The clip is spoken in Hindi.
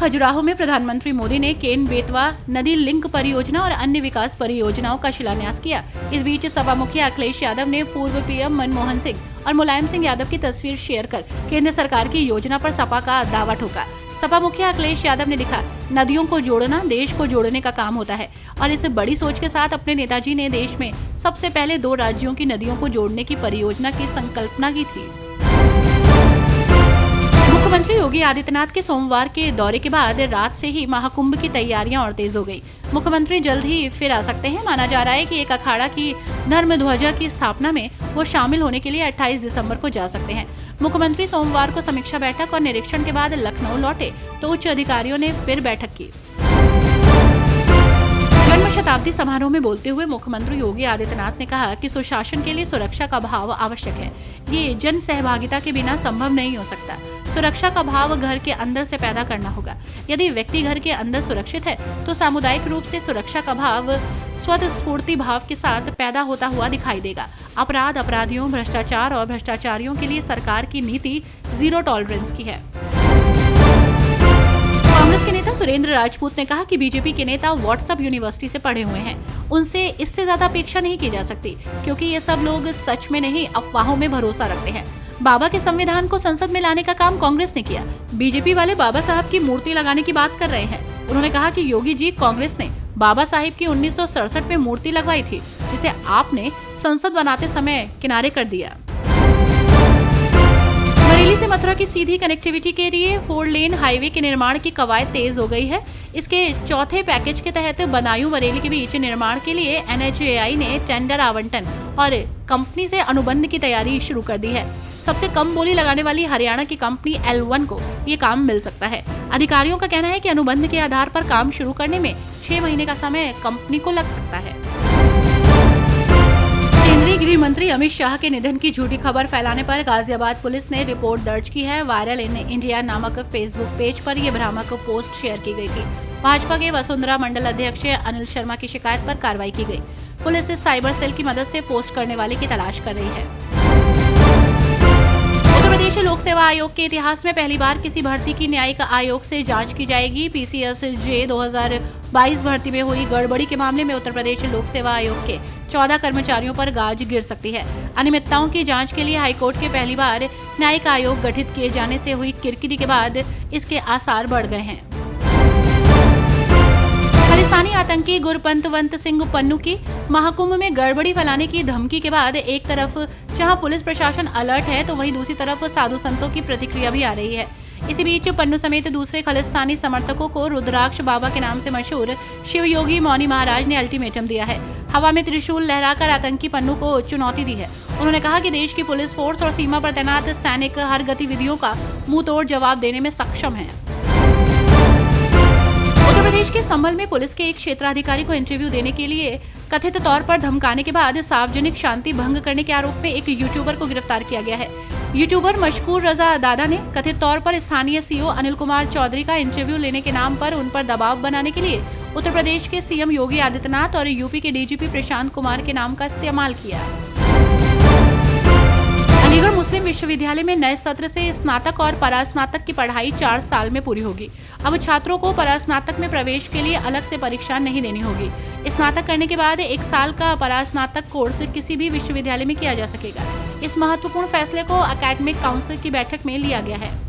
खजुराहो में प्रधानमंत्री मोदी ने केन बेतवा नदी लिंक परियोजना और अन्य विकास परियोजनाओं का शिलान्यास किया। इस बीच सपा मुखिया अखिलेश यादव ने पूर्व पीएम मनमोहन सिंह और मुलायम सिंह यादव की तस्वीर शेयर कर केंद्र सरकार की योजना पर सपा का दावा ठोका। सपा मुखिया अखिलेश यादव ने लिखा, नदियों को जोड़ना देश को जोड़ने का काम होता है और इस बड़ी सोच के साथ अपने नेताजी ने देश में सबसे पहले 2 राज्यों की नदियों को जोड़ने की परियोजना की संकल्पना की थी। मुख्यमंत्री योगी आदित्यनाथ के सोमवार के दौरे के बाद रात से ही महाकुंभ की तैयारियां और तेज हो गई। मुख्यमंत्री जल्द ही फिर आ सकते हैं। माना जा रहा है कि एक अखाड़ा की धर्म ध्वजा की स्थापना में वो शामिल होने के लिए 28 दिसंबर को जा सकते हैं। मुख्यमंत्री सोमवार को समीक्षा बैठक और निरीक्षण के बाद लखनऊ लौटे तो उच्च अधिकारियों ने फिर बैठक की। जन्म शताब्दी समारोह में बोलते हुए मुख्यमंत्री योगी आदित्यनाथ ने कहा कि सुशासन के लिए सुरक्षा का भाव आवश्यक है। ये जन सहभागिता के बिना संभव नहीं हो सकता। सुरक्षा का भाव घर के अंदर से पैदा करना होगा। यदि व्यक्ति घर के अंदर सुरक्षित है तो सामुदायिक रूप से सुरक्षा का भाव स्वतःस्फूर्ति भाव के साथ पैदा होता हुआ दिखाई देगा। अपराध, अपराधियों, भ्रष्टाचार और भ्रष्टाचारियों के लिए सरकार की नीति 0 टॉलरेंस की है। कांग्रेस के नेता सुरेंद्र राजपूत ने कहा कि बीजेपी के नेता व्हाट्सएप यूनिवर्सिटी से पढ़े हुए हैं। उनसे इससे ज्यादा अपेक्षा नहीं की जा सकती, क्योंकि ये सब लोग सच में नहीं अफवाहों में भरोसा रखते हैं। बाबा के संविधान को संसद में लाने का काम कांग्रेस ने किया। बीजेपी वाले बाबा साहब की मूर्ति लगाने की बात कर रहे हैं। उन्होंने कहा कि योगी जी, कांग्रेस ने बाबा साहिब की 1967 में मूर्ति लगवाई थी, जिसे आपने संसद बनाते समय किनारे कर दिया। बरेली से मथुरा की सीधी कनेक्टिविटी के लिए 4 लेन हाईवे के निर्माण की कवायद तेज हो गई है। इसके चौथे पैकेज के तहत बदायूं बरेली के बीच निर्माण के लिए NHAI ने टेंडर आवंटन और कंपनी से अनुबंध की तैयारी शुरू कर दी है। सबसे कम बोली लगाने वाली हरियाणा की कंपनी L1 को ये काम मिल सकता है। अधिकारियों का कहना है कि अनुबंध के आधार पर काम शुरू करने में 6 महीने का समय कंपनी को लग सकता है। केंद्रीय गृह मंत्री अमित शाह के निधन की झूठी खबर फैलाने पर गाजियाबाद पुलिस ने रिपोर्ट दर्ज की है। वायरल इन इंडिया नामक फेसबुक पेज पर यह भ्रामक पोस्ट शेयर की गई थी। भाजपा के वसुंधरा मंडल अध्यक्ष अनिल शर्मा की शिकायत पर कार्रवाई की गई। पुलिस इस साइबर सेल की मदद से पोस्ट करने वाले की तलाश कर रही है। उत्तर प्रदेश लोक सेवा आयोग के इतिहास में पहली बार किसी भर्ती की न्यायिक आयोग से जांच की जाएगी। PCSJ 2022 भर्ती में हुई गड़बड़ी के मामले में उत्तर प्रदेश लोक सेवा आयोग के 14 कर्मचारियों पर गाज गिर सकती है। अनियमितताओं की जांच के लिए हाईकोर्ट के पहली बार न्यायिक आयोग गठित किए जाने से हुई किरकिरी के बाद इसके आसार बढ़ गए हैं। खालिस्तानी आतंकी गुरपंतवंत सिंह पन्नू की महाकुंभ में गड़बड़ी फैलाने की धमकी के बाद एक तरफ जहां पुलिस प्रशासन अलर्ट है तो वहीं दूसरी तरफ साधु संतों की प्रतिक्रिया भी आ रही है। इसी बीच पन्नू समेत दूसरे खालिस्तानी समर्थकों को रुद्राक्ष बाबा के नाम से मशहूर शिव योगी मौनी महाराज ने अल्टीमेटम दिया है। हवा में त्रिशूल लहराकर आतंकी पन्नू को चुनौती दी है। उन्होंने कहा कि देश की पुलिस फोर्स और सीमा पर तैनात सैनिक हर गतिविधियों का मुंहतोड़ जवाब देने में सक्षम है। उत्तर प्रदेश के संभल में पुलिस के एक क्षेत्राधिकारी को इंटरव्यू देने के लिए कथित तौर पर धमकाने के बाद सार्वजनिक शांति भंग करने के आरोप में एक यूट्यूबर को गिरफ्तार किया गया है। यूट्यूबर मशकूर रजा दादा ने कथित तौर पर स्थानीय सीओ अनिल कुमार चौधरी का इंटरव्यू लेने के नाम पर उन पर दबाव बनाने के लिए उत्तर प्रदेश के CM योगी आदित्यनाथ और यूपी के DGP प्रशांत कुमार के नाम का इस्तेमाल किया। अलीगढ़ मुस्लिम विश्वविद्यालय में नए सत्र से स्नातक और परास्नातक की पढ़ाई 4 साल में पूरी होगी। अब छात्रों को परास्नातक में प्रवेश के लिए अलग से परीक्षा नहीं देनी होगी। स्नातक करने के बाद 1 साल का परास्नातक कोर्स किसी भी विश्वविद्यालय में किया जा सकेगा। इस महत्वपूर्ण फैसले को एकेडमिक काउंसिल की बैठक में लिया गया है।